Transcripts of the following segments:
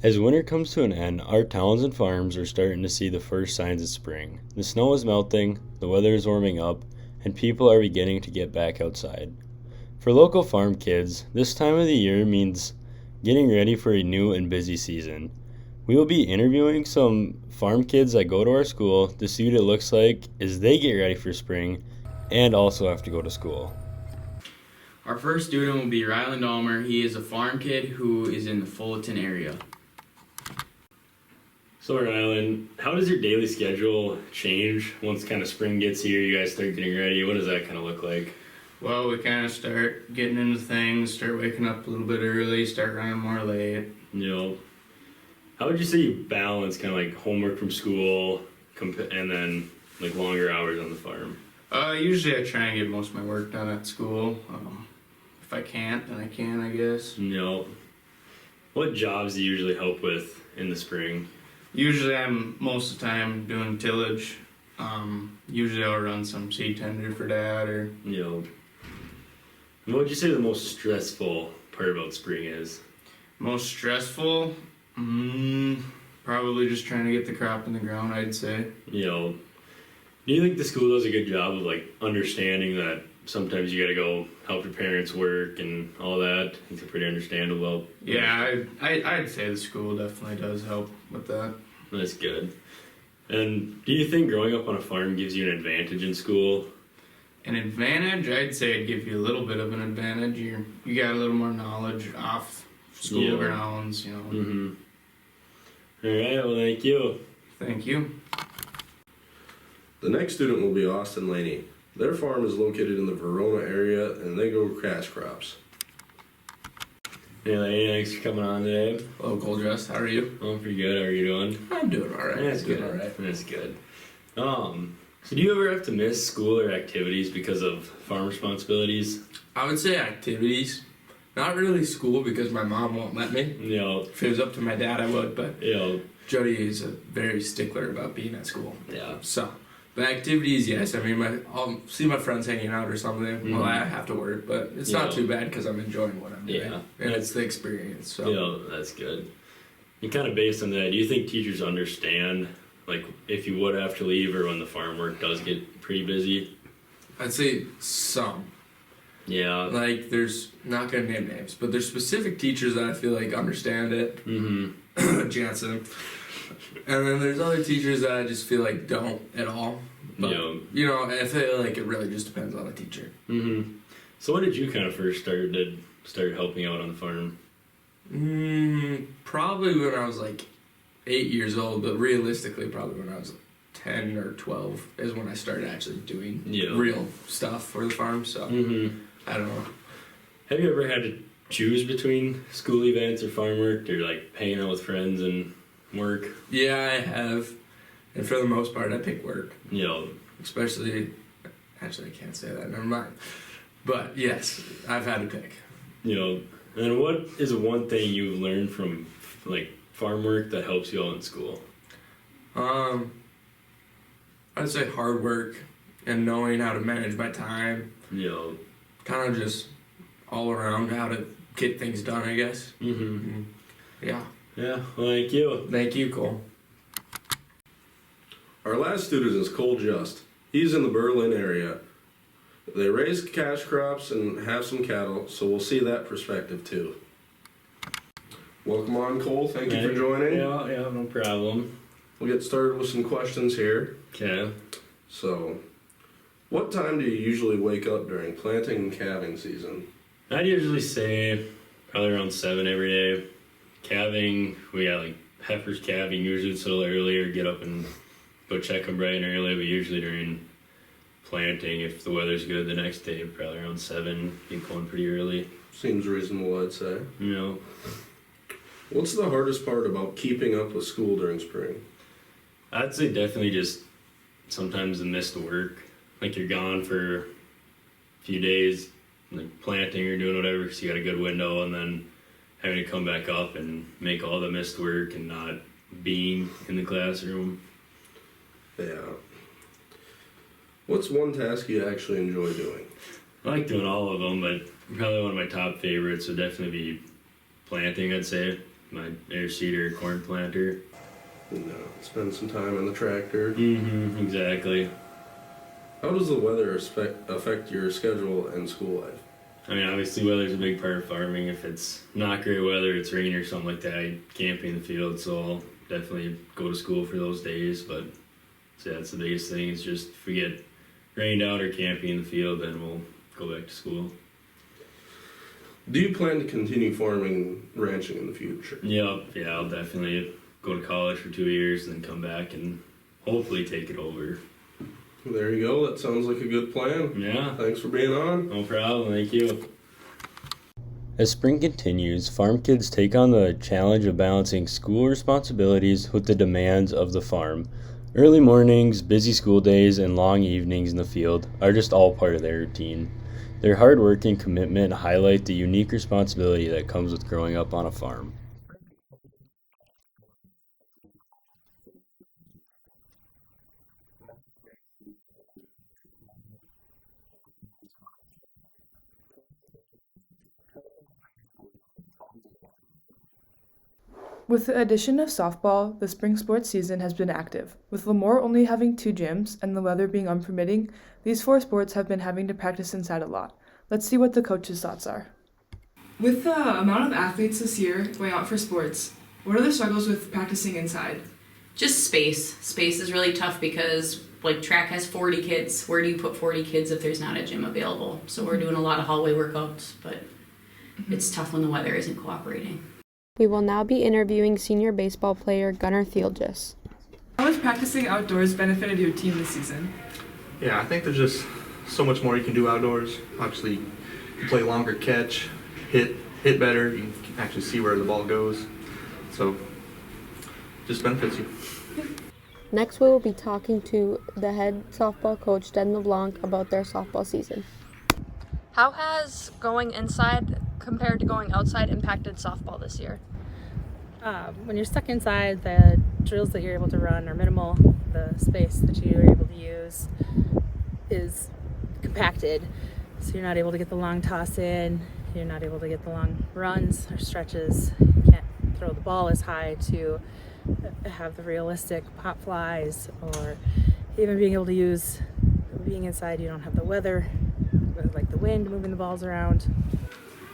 As winter comes to an end, our towns and farms are starting to see the first signs of spring. The snow is melting, the weather is warming up, and people are beginning to get back outside. For local farm kids, this time of the year means getting ready for a new and busy season. We will be interviewing some farm kids that go to our school to see what it looks like as they get ready for spring and also have to go to school. Our first student will be Rylee. He is a farm kid who is in the Fullerton area. So Rylan, how does your daily schedule change once kind of spring gets here, you guys start getting ready? What does that kind of look like? Well, we kind of start getting into things, start waking up a little bit early, start running more late. How would you say you balance kind of like homework from school and then like longer hours on the farm? Usually I try and get most of my work done at school. If I can't, then I can, I guess. What jobs do you usually help with in the spring? Usually I'm most of the time doing tillage. Usually I'll run some seed tender for Dad or... What would you say the most stressful part about spring is? Most stressful? Probably just trying to get the crop in the ground, I'd say. Do you think the school does a good job of like understanding that sometimes you gotta go help your parents work and all that? It's pretty understandable. Yeah, I'd say the school definitely does help with that. That's good. And do you think growing up on a farm gives you an advantage in school? An advantage? I'd say it'd give you a little bit of an advantage. You got a little more knowledge off school grounds, Mm-hmm. All right, well, thank you. Thank you. The next student will be Austin Laney. Their farm is located in the Verona area, and they grow cash crops. Hey, Laney, thanks for coming on today. Hello, Goldrust. How are you? I'm pretty good. How are you doing? I'm doing all right. That's good. All right. That's good. So do you ever have to miss school or activities because of farm responsibilities? I would say activities. Not really school because my mom won't let me. If it was up to my dad, I would, but Jody is a very stickler about being at school. So, but activities, yes. I mean, I'll see my friends hanging out or something. Well, I have to work, but it's not too bad because I'm enjoying what I'm doing. And it's the experience. So. That's good. And kind of based on that, do you think teachers understand, like, if you would have to leave or when the farm work does get pretty busy? I'd say some. Like, there's, not going to name names, but there's specific teachers that I feel like understand it. Mm-hmm. Jansen. And then there's other teachers that I just feel like don't at all. But, I feel like it really just depends on the teacher. Mm-hmm. So when did you kind of first start helping out on the farm? Probably when I was like 8 years old, but realistically probably when I was 10 or 12 is when I started actually doing real stuff for the farm. So I don't know. Have you ever had to choose between school events or farm work, or like hanging out with friends and work? Yeah, I have. And for the most part, I pick work. Especially, actually, I can't say that. Never mind. But yes, I've had to pick. And what is one thing you've learned from like farm work that helps you out in school? I'd say hard work and knowing how to manage my time. Kind of just all around how to get things done, I guess. Yeah. Well, thank you. Thank you, Cole. Our last student is Cole Just. He's in the Berlin area. They raise cash crops and have some cattle, so we'll see that perspective too. Welcome on, Cole. Thank you for joining. Yeah, no problem. We'll get started with some questions here. Okay. So, what time do you usually wake up during planting and calving season? I'd usually say probably around 7 every day. Calving, we got like heifers calving, usually it's a little earlier, get up and go check them bright and early, but usually during planting, if the weather's good the next day, probably around 7, get going pretty early. Seems reasonable, I'd say. What's the hardest part about keeping up with school during spring? I'd say definitely just sometimes the missed work. Like you're gone for a few days, like planting or doing whatever because you got a good window, and then having to come back up and make all the missed work and not being in the classroom. Yeah. What's one task you actually enjoy doing? I like doing all of them, but probably one of my top favorites would definitely be planting, I'd say. my air seeder, corn planter. Spend some time on the tractor. Exactly. How does the weather affect your schedule and school life? I mean, obviously weather's a big part of farming. If it's not great weather, it's rain or something like that, I can't be in the field, so I'll definitely go to school for those days. But so that's the biggest thing, is just if we get rained out or can't be in the field, then we'll go back to school. Do you plan to continue farming, ranching in the future? Yep, yeah, I'll definitely go to college for 2 years and then come back and hopefully take it over. There you go. That sounds like a good plan. Yeah. Thanks for being on. No problem. Thank you. As spring continues, farm kids take on the challenge of balancing school responsibilities with the demands of the farm. Early mornings, busy school days, and long evenings in the field are just all part of their routine. Their hard work and commitment highlight the unique responsibility that comes with growing up on a farm. With the addition of softball, the spring sports season has been active. With Lemoore only having 2 gyms and the weather being unpermitting, these 4 sports have been having to practice inside a lot. Let's see what the coaches' thoughts are. With the amount of athletes this year going out for sports, what are the struggles with practicing inside? Just space. Space is really tough because track has 40 kids. Where do you put 40 kids if there's not a gym available? So we're doing a lot of hallway workouts, but it's tough when the weather isn't cooperating. We will now be interviewing senior baseball player Gunnar Thieldjes. How has practicing outdoors benefited your team this season? Yeah, I think there's just so much more you can do outdoors. Obviously, you play longer catch, hit better, you can actually see where the ball goes. So, just benefits you. Next, we will be talking to the head softball coach, Jayden LeBlanc, about their softball season. How has going inside compared to going outside impacted softball this year? When you're stuck inside, the drills that you're able to run are minimal. The space that you are able to use is compacted, so you're not able to get the long toss in, you're not able to get the long runs or stretches, you can't throw the ball as high to have the realistic pop flies, or even being able to use, being inside you don't have the weather, like the wind moving the balls around.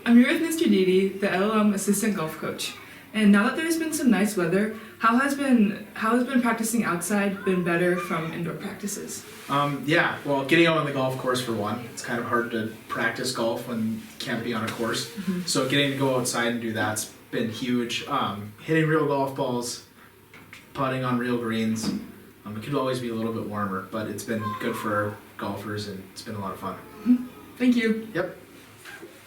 I'm here with Mr. Didi, the LLM assistant golf coach. And now that there's been some nice weather, how has practicing outside been better from indoor practices? Well, getting out on the golf course for one, it's kind of hard to practice golf when you can't be on a course. Mm-hmm. So getting to go outside and do that's been huge. Hitting real golf balls, putting on real greens. It could always be a little bit warmer, but it's been good for golfers and it's been a lot of fun. Mm-hmm. Thank you. Yep.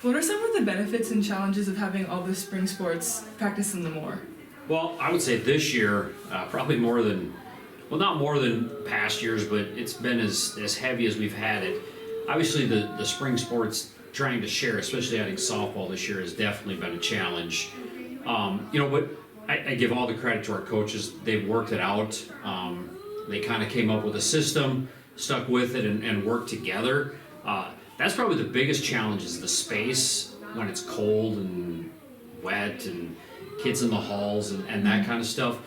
What are some of the benefits and challenges of having all the spring sports practice in Lemoore? Well, I would say this year, probably more than, well, not more than past years, but it's been as heavy as we've had it. Obviously, the spring sports trying to share, especially adding softball this year, has definitely been a challenge. But I give all the credit to our coaches. They've worked it out. They kind of came up with a system, stuck with it, and worked together. That's probably the biggest challenge, is the space when it's cold and wet and kids in the halls and that kind of stuff.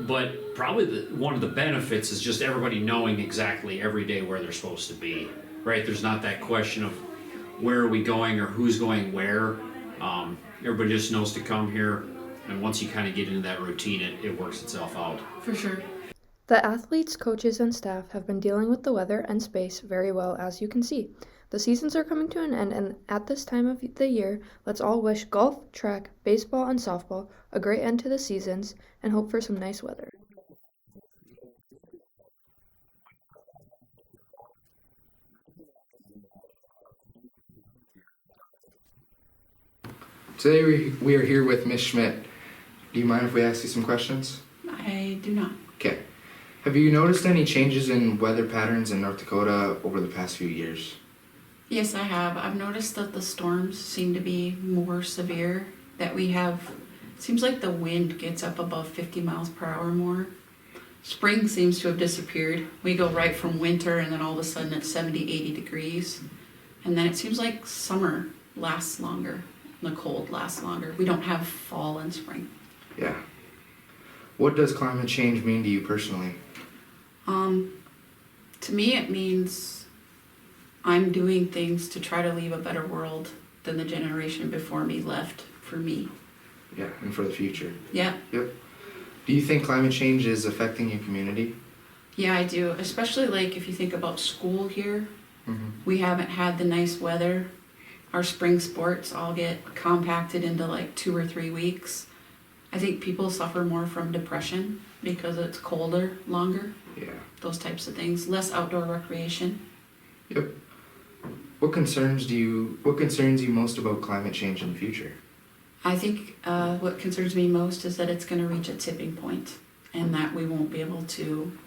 But probably one of the benefits is just everybody knowing exactly every day where they're supposed to be, right? There's not that question of where are we going or who's going where. Everybody just knows to come here, and once you kind of get into that routine, it works itself out. For sure. The athletes, coaches, and staff have been dealing with the weather and space very well, as you can see. The seasons are coming to an end, and at this time of the year, let's all wish golf, track, baseball, and softball a great end to the seasons and hope for some nice weather. Today we are here with Miss Schmidt. Do you mind if we ask you some questions? I do not. Okay. Have you noticed any changes in weather patterns in North Dakota over the past few years? Yes, I have. I've noticed that the storms seem to be more severe, that we have, seems like the wind gets up above 50 miles per hour more. Spring seems to have disappeared. We go right from winter and then all of a sudden it's 70, 80 degrees. And then it seems like summer lasts longer and the cold lasts longer. We don't have fall and spring. Yeah. What does climate change mean to you personally? To me, it means I'm doing things to try to leave a better world than the generation before me left for me. Yeah, and for the future. Yeah. Yep. Do you think climate change is affecting your community? Yeah, I do. Especially like if you think about school here, Mm-hmm. we haven't had the nice weather. Our spring sports all get compacted into like 2 or 3 weeks. I think people suffer more from depression because it's colder longer. Yeah. Those types of things. Less outdoor recreation. Yep. What concerns you most about climate change in the future? I think what concerns me most is that it's going to reach a tipping point and that we won't be able to,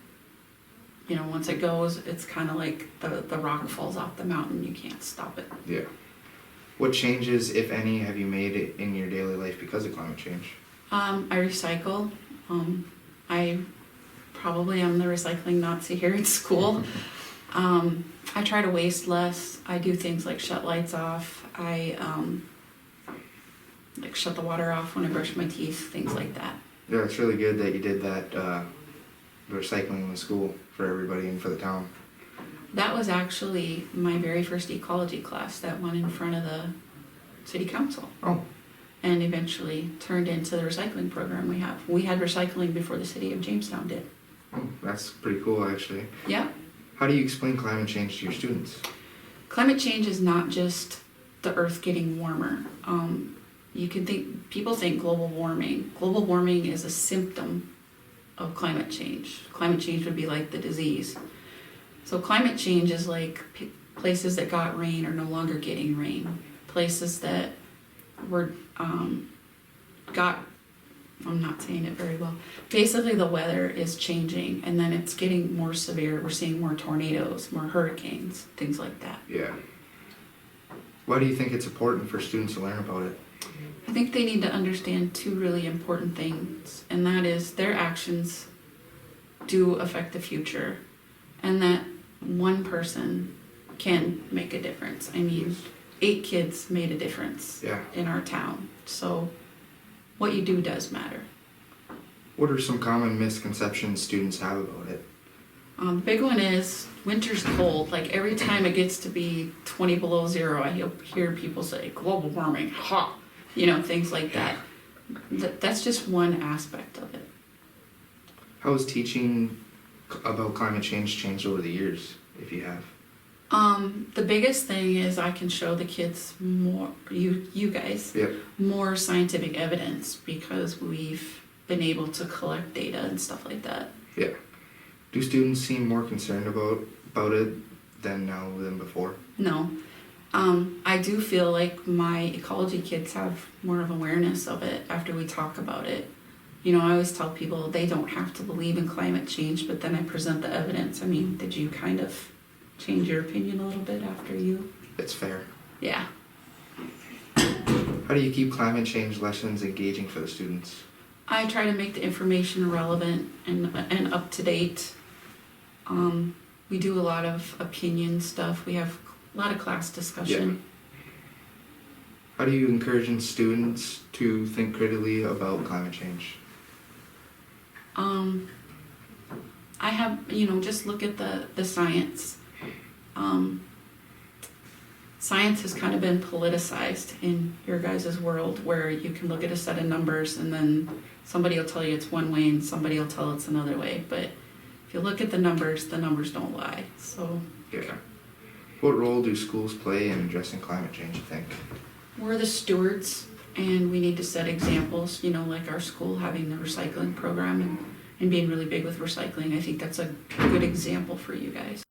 once it goes, it's kind of like the rock falls off the mountain. You can't stop it. Yeah. What changes, if any, have you made in your daily life because of climate change? I recycle. I probably am the recycling Nazi here at school. I try to waste less. I do things like shut lights off. I like shut the water off when I brush my teeth, things like that. Yeah, it's really good that you did that recycling in the school for everybody and for the town. That was actually my very first ecology class that went in front of the city council. Oh. And eventually turned into the recycling program we have. We had recycling before the city of Jamestown did. Oh, that's pretty cool, actually. Yeah. How do you explain climate change to your students? Climate change is not just the earth getting warmer. People think global warming. Global warming is a symptom of climate change. Climate change would be like the disease. So climate change is like places that got rain are no longer getting rain. Places that were I'm not saying it very well. Basically the weather is changing and then it's getting more severe. We're seeing more tornadoes, more hurricanes, things like that. Yeah. Why do you think it's important for students to learn about it? I think they need to understand 2 really important things, and that is their actions do affect the future, and that one person can make a difference. I mean, 8 kids made a difference in our town, so what you do does matter. What are some common misconceptions students have about it? The big one is winter's cold. Like every time it gets to be 20 below zero, I hear people say global warming, hot. Things like that. That's just one aspect of it. How has teaching about climate change changed over the years, if you have? The biggest thing is I can show the kids more, you guys, more scientific evidence because we've been able to collect data and stuff like that. Yeah. Do students seem more concerned about it than before? No. I do feel like my ecology kids have more of awareness of it after we talk about it. I always tell people they don't have to believe in climate change, but then I present the evidence. I mean, did you kind of change your opinion a little bit after you? It's fair. Yeah. How do you keep climate change lessons engaging for the students? I try to make the information relevant and up to date. We do a lot of opinion stuff. We have a lot of class discussion. Yeah. How do you encourage students to think critically about climate change? I have, just look at the science. Science has kind of been politicized in your guys' world where you can look at a set of numbers and then somebody will tell you it's one way and somebody will tell it's another way. But if you look at the numbers don't lie. So yeah. What role do schools play in addressing climate change, you think? We're the stewards and we need to set examples, like our school having the recycling program and being really big with recycling. I think that's a good example for you guys.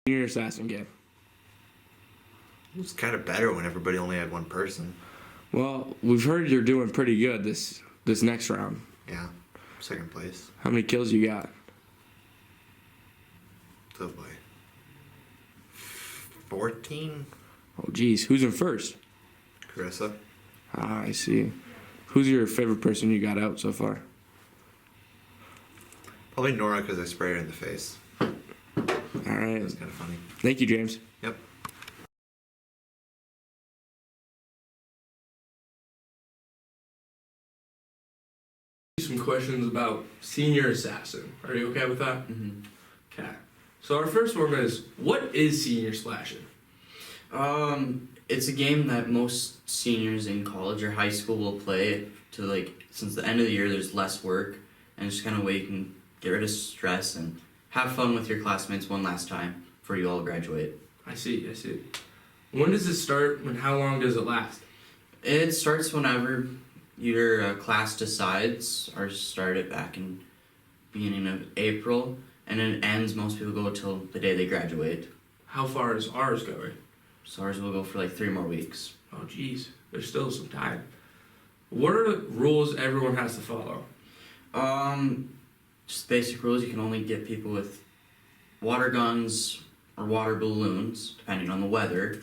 Your assassin game. It was kind of better when everybody only had one person. Well, we've heard you're doing pretty good this next round. Yeah, second place. How many kills you got? So boy, 14. Oh, geez. Who's in first? Karyssa. Ah, I see. Who's your favorite person you got out so far? Probably Nora because I sprayed her in the face. All right. That was kind of funny. Thank you, James. Yep. Some questions about Senior Assassin. Are you okay with that? Mm-hmm. Okay. So our first one is, what is Senior Slashing? It's a game that most seniors in college or high school will play to, like, since the end of the year there's less work, and it's just kind of a way you can get rid of stress and have fun with your classmates one last time before you all graduate. I see. When does it start and how long does it last? It starts whenever your class decides. Ours started back in beginning of April, and it ends, most people go till the day they graduate. How far is ours going? So ours will go for like 3 more weeks. Oh, geez. There's still some time. What are the rules everyone has to follow? Just basic rules. You can only get people with water guns or water balloons, depending on the weather.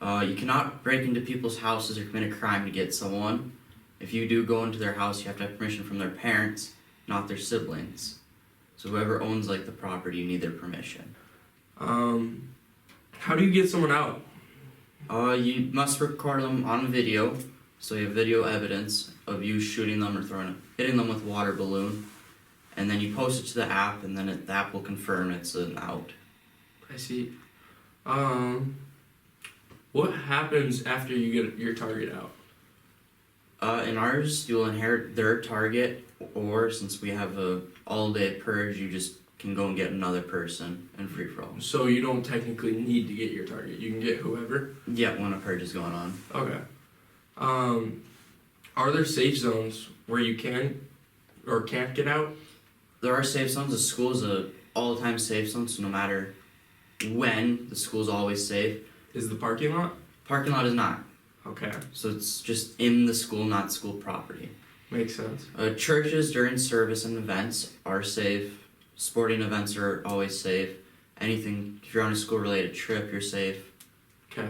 You cannot break into people's houses or commit a crime to get someone. If you do go into their house, you have to have permission from their parents, not their siblings. So whoever owns like the property, you need their permission. How do you get someone out? You must record them on video, so you have video evidence of you shooting them or hitting them with a water balloon, and then you post it to the app, and then the app will confirm it's an out. I see. What happens after you get your target out? In ours, you'll inherit their target, or since we have a all-day purge, you just can go and get another person in free-for-all. So you don't technically need to get your target. You can get whoever? Yeah, when a purge is going on. Okay. Are there safe zones where you can or can't get out? There are safe zones. The school's a all-time safe zone, so no matter when, the school's always safe. Is the parking lot? Parking lot is not. Okay. So it's just in the school, not school property. Makes sense. Churches during service and events are safe. Sporting events are always safe. Anything, if you're on a school-related trip, you're safe. Okay.